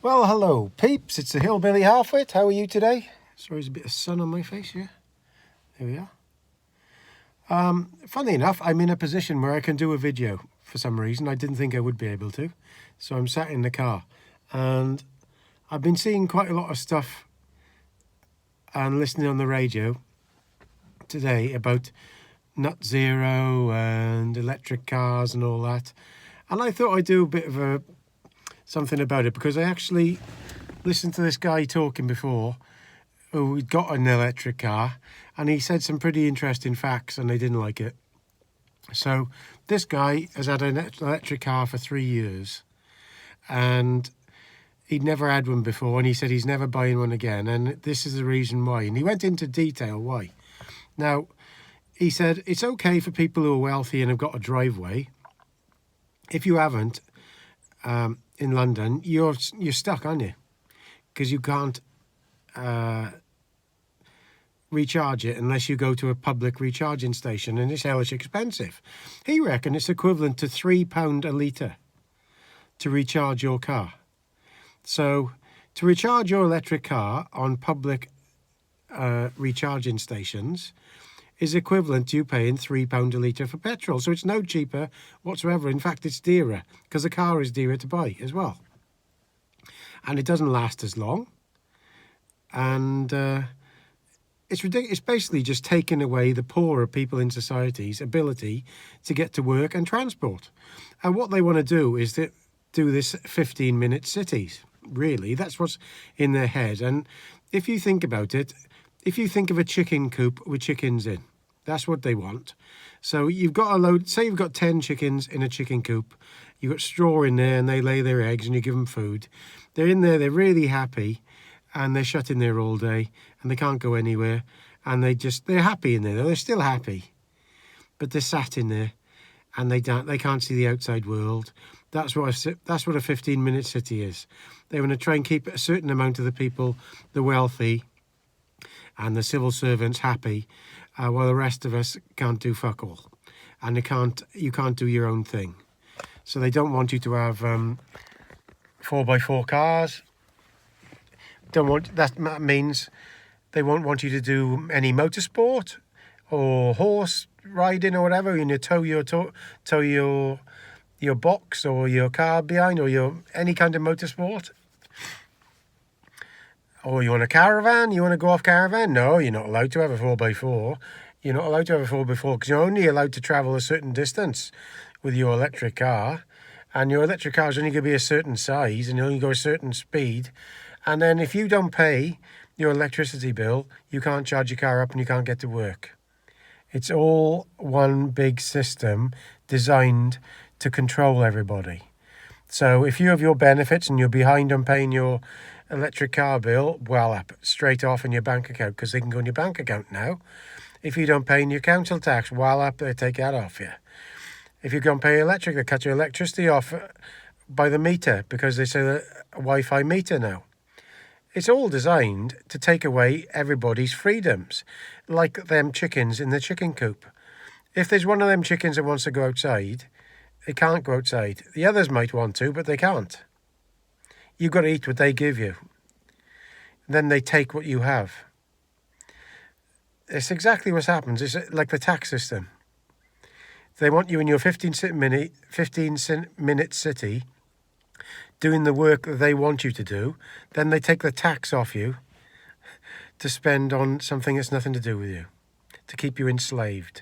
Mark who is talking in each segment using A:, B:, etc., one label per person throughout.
A: Well, hello, peeps. It's the Hillbilly Halfwit. How are you today? Sorry, there's a bit of sun on my face here. There we are. Funny enough, I'm in a position where I can do a video for some reason. I didn't think I would be able to. So I'm sat in the car. And I've been seeing quite a lot of stuff and listening on the radio today about net zero and electric cars and all that. And I thought I'd do a bit of something about it because I actually listened to this guy talking before who got an electric car, and he said some pretty interesting facts and I didn't like it. So this guy has had an electric car for 3 years and he'd never had one before, and he said he's never buying one again, and this is the reason why. And he went into detail why. Now, he said it's okay for people who are wealthy and have got a driveway. If you haven't, in London, you're stuck, aren't you? Because you can't recharge it unless you go to a public recharging station, and it's hellish expensive. He reckoned it's equivalent to £3 a litre to recharge your car. So to recharge your electric car on public recharging stations is equivalent to you paying £3 a litre for petrol. So it's no cheaper whatsoever. In fact, it's dearer because the car is dearer to buy as well. And it doesn't last as long. And it's ridiculous. It's basically just taking away the poorer people in society's ability to get to work and transport. And what they want to do is to do this 15-minute cities. Really, that's what's in their head. And if you think about it, if you think of a chicken coop with chickens in, that's what they want. So you've got a load, say you've got 10 chickens in a chicken coop, you've got straw in there and they lay their eggs and you give them food. They're in there, they're really happy, and they're shut in there all day and they can't go anywhere, and they're happy in there. They're still happy, but they're sat in there and they can't see the outside world. That's what a 15-minute city is. They want to try and keep a certain amount of the people, the wealthy and the civil servants, happy, while the rest of us can't do fuck all, and you can't do your own thing. So they don't want you to have 4x4 cars. That means they won't want you to do any motorsport or horse riding or whatever. And you tow your box or your car behind, or any kind of motorsport. Or you want a caravan? You want to go off caravan? No, you're not allowed to have a 4x4. You're not allowed to have a 4x4 because you're only allowed to travel a certain distance with your electric car. And your electric car is only going to be a certain size and you only go a certain speed. And then if you don't pay your electricity bill, you can't charge your car up and you can't get to work. It's all one big system designed to control everybody. So if you have your benefits and you're behind on paying your electric car bill, well, up straight off in your bank account, because they can go in your bank account now. If you don't pay your council tax, well, up, they take that off you. If you don't pay electric, they cut your electricity off by the meter, because they say that a Wi-Fi meter now. It's all designed to take away everybody's freedoms, like them chickens in the chicken coop. If there's one of them chickens that wants to go outside, they can't go outside. The others might want to, but they can't. You've got to eat what they give you. Then they take what you have. It's exactly what happens. It's like the tax system. They want you in your 15-minute city doing the work that they want you to do. Then they take the tax off you to spend on something that's nothing to do with you, to keep you enslaved.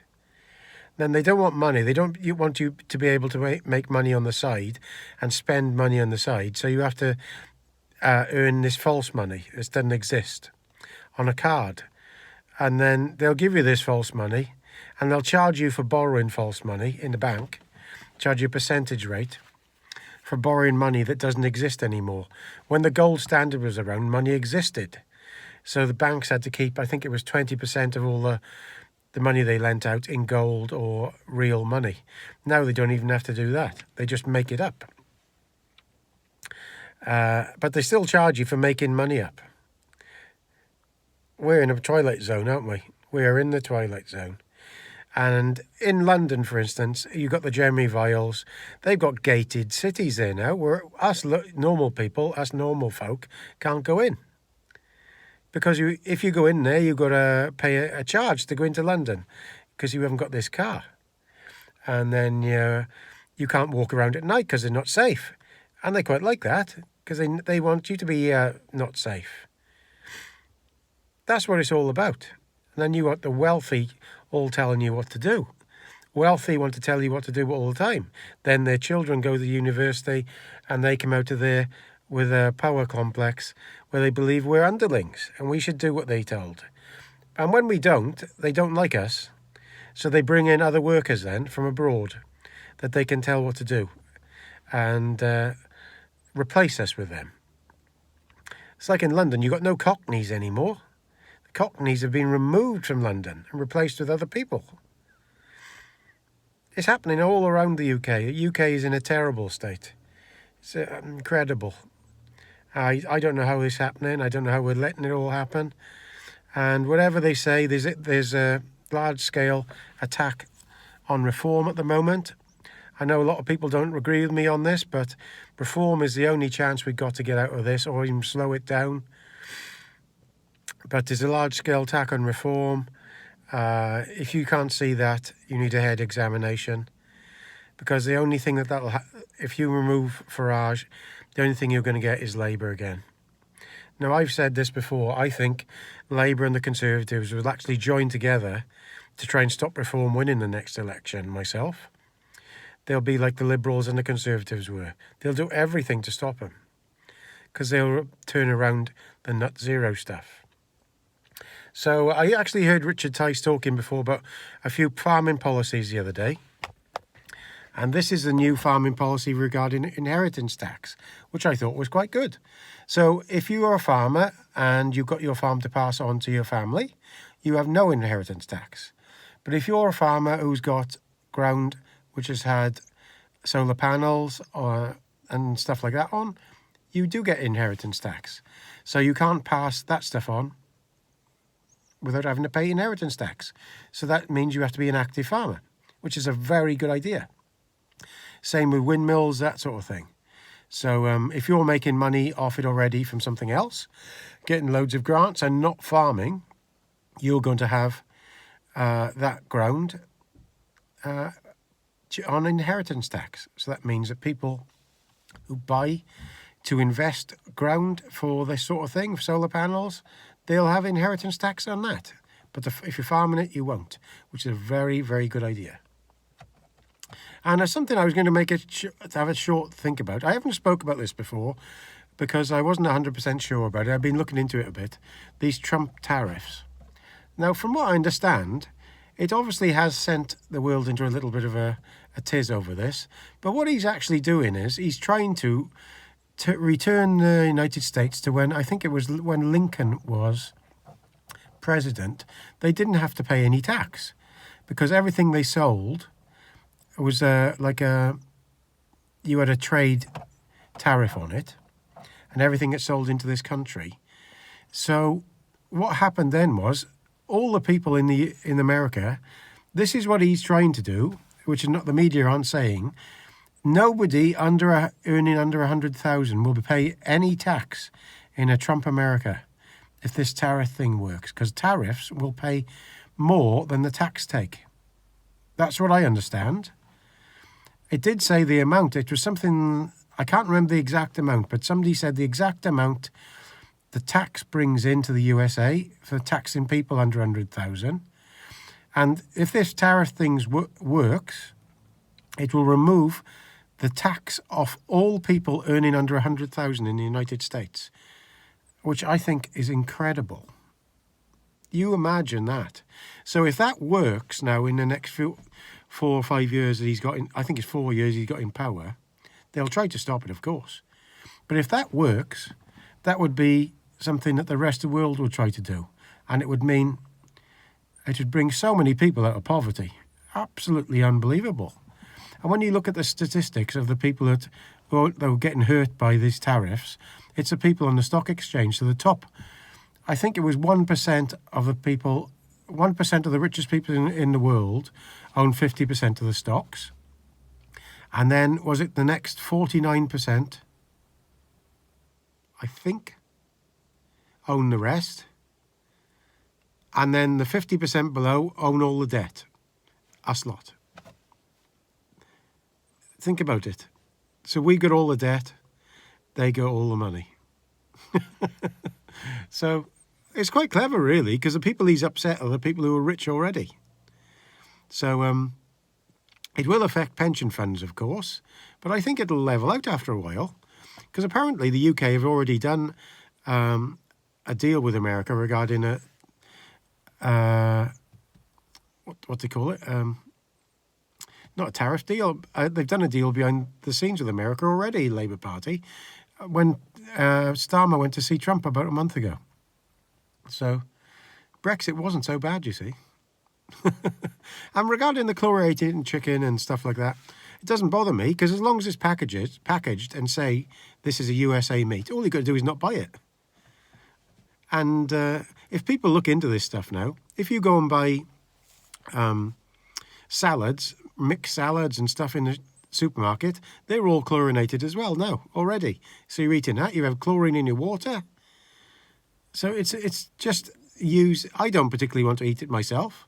A: Then they don't want money. They don't want you to be able to make money on the side and spend money on the side. So you have to earn this false money. This doesn't exist on a card. And then they'll give you this false money and they'll charge you for borrowing false money in the bank, charge you a percentage rate for borrowing money that doesn't exist anymore. When the gold standard was around, money existed. So the banks had to keep, I think it was 20% of all the money they lent out in gold or real money. Now they don't even have to do that. They just make it up. But they still charge you for making money up. We're in a twilight zone, aren't we? We are in the twilight zone. And in London, for instance, you've got the Jeremy Viles. They've got gated cities there now where us normal people, us normal folk, can't go in. Because if you go in there, you've got to pay a charge to go into London because you haven't got this car. And then you can't walk around at night because they're not safe. And they quite like that because they want you to be not safe. That's what it's all about. And then you got the wealthy all telling you what to do. Wealthy want to tell you what to do all the time. Then their children go to university and they come out of there with a power complex where they believe we're underlings and we should do what they told. And when we don't, they don't like us. So they bring in other workers then from abroad that they can tell what to do and replace us with them. It's like in London, you've got no Cockneys anymore. The Cockneys have been removed from London and replaced with other people. It's happening all around the UK. The UK is in a terrible state. It's incredible. I don't know how it's happening. I don't know how we're letting it all happen. And whatever they say, there's a large-scale attack on reform at the moment. I know a lot of people don't agree with me on this, but reform is the only chance we've got to get out of this or even slow it down. But there's a large-scale attack on reform. If you can't see that, you need a head examination. Because the only thing that'll if you remove Farage, the only thing you're going to get is Labour again. Now, I've said this before. I think Labour and the Conservatives will actually join together to try and stop reform winning the next election myself. They'll be like the Liberals and the Conservatives were. They'll do everything to stop them because they'll turn around the nut zero stuff. So I actually heard Richard Tice talking before about a few farming policies the other day. And this is the new farming policy regarding inheritance tax, which I thought was quite good. So if you are a farmer and you've got your farm to pass on to your family, you have no inheritance tax. But if you're a farmer who's got ground which has had solar panels and stuff like that on, you do get inheritance tax. So you can't pass that stuff on without having to pay inheritance tax. So that means you have to be an active farmer, which is a very good idea. Same with windmills, that sort of thing. So if you're making money off it already from something else, getting loads of grants and not farming, you're going to have that ground on inheritance tax. So that means that people who buy to invest ground for this sort of thing, solar panels, they'll have inheritance tax on that. But if you're farming it, you won't, which is a very, very good idea. And there's something I was going to have a short think about. I haven't spoke about this before because I wasn't 100% sure about it. I've been looking into it a bit. These Trump tariffs. Now, from what I understand, it obviously has sent the world into a little bit of a tiz over this. But what he's actually doing is he's trying to return the United States to when, I think it was when Lincoln was president, they didn't have to pay any tax because everything they sold was you had a trade tariff on it and everything that's sold into this country. So what happened then was all the people in America, this is what he's trying to do, which is not the media aren't saying. Nobody earning under 100,000 will pay any tax in a Trump America if this tariff thing works, because tariffs will pay more than the tax take. That's what I understand. It did say the amount. It was something, I can't remember the exact amount, but somebody said the exact amount the tax brings into the USA for taxing people under 100,000. And if this tariff thing works, it will remove the tax off all people earning under 100,000 in the United States, which I think is incredible. You imagine that. So if that works now in the next 4 or 5 years that he's got in, I think it's 4 years he's got in power, they'll try to stop it, of course. But if that works, that would be something that the rest of the world would try to do. And it would mean it would bring so many people out of poverty. Absolutely unbelievable. And when you look at the statistics of the people that were getting hurt by these tariffs, it's the people on the stock exchange. So the top, I think it was 1% of the people 1% of the richest people in the world own 50% of the stocks. And then, was it the next 49%, I think, own the rest. And then the 50% below own all the debt. Us lot. Think about it. So we got all the debt, they got all the money. So it's quite clever, really, because the people he's upset are the people who are rich already. So it will affect pension funds, of course, but I think it'll level out after a while, because apparently the UK have already done a deal with America regarding what they call it, not a tariff deal. They've done a deal behind the scenes with America already, Labour Party, when Starmer went to see Trump about a month ago. So Brexit wasn't so bad, you see. And regarding the chlorinated chicken and stuff like that, it doesn't bother me, because as long as it's packaged and say this is a USA meat, all you got to do is not buy it. And if people look into this stuff now, if you go and buy salads, mixed salads and stuff in the supermarket, they're all chlorinated as well now already. So you're eating that, you have chlorine in your water. So it's just use. I don't particularly want to eat it myself,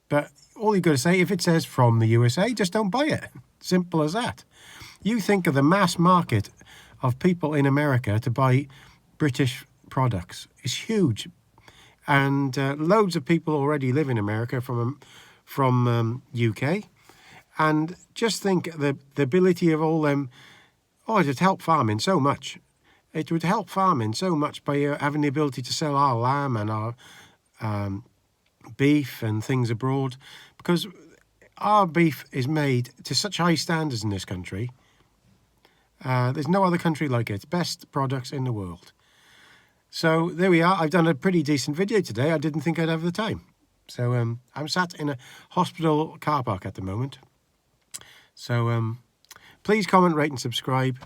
A: but all you've got to say, if it says from the USA, just don't buy it. Simple as that. You think of the mass market of people in America to buy British products. It's huge. And loads of people already live in America from UK. And just think the ability of all them, it'd help farming so much. It would help farming so much by having the ability to sell our lamb and our beef and things abroad, because our beef is made to such high standards in this country. There's no other country like it. It's best products in the world. So there we are. I've done a pretty decent video today. I didn't think I'd have the time. So I'm sat in a hospital car park at the moment. So please comment, rate and subscribe.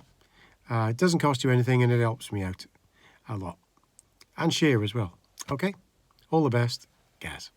A: It doesn't cost you anything and it helps me out a lot. And share as well. Okay? All the best. Gaz.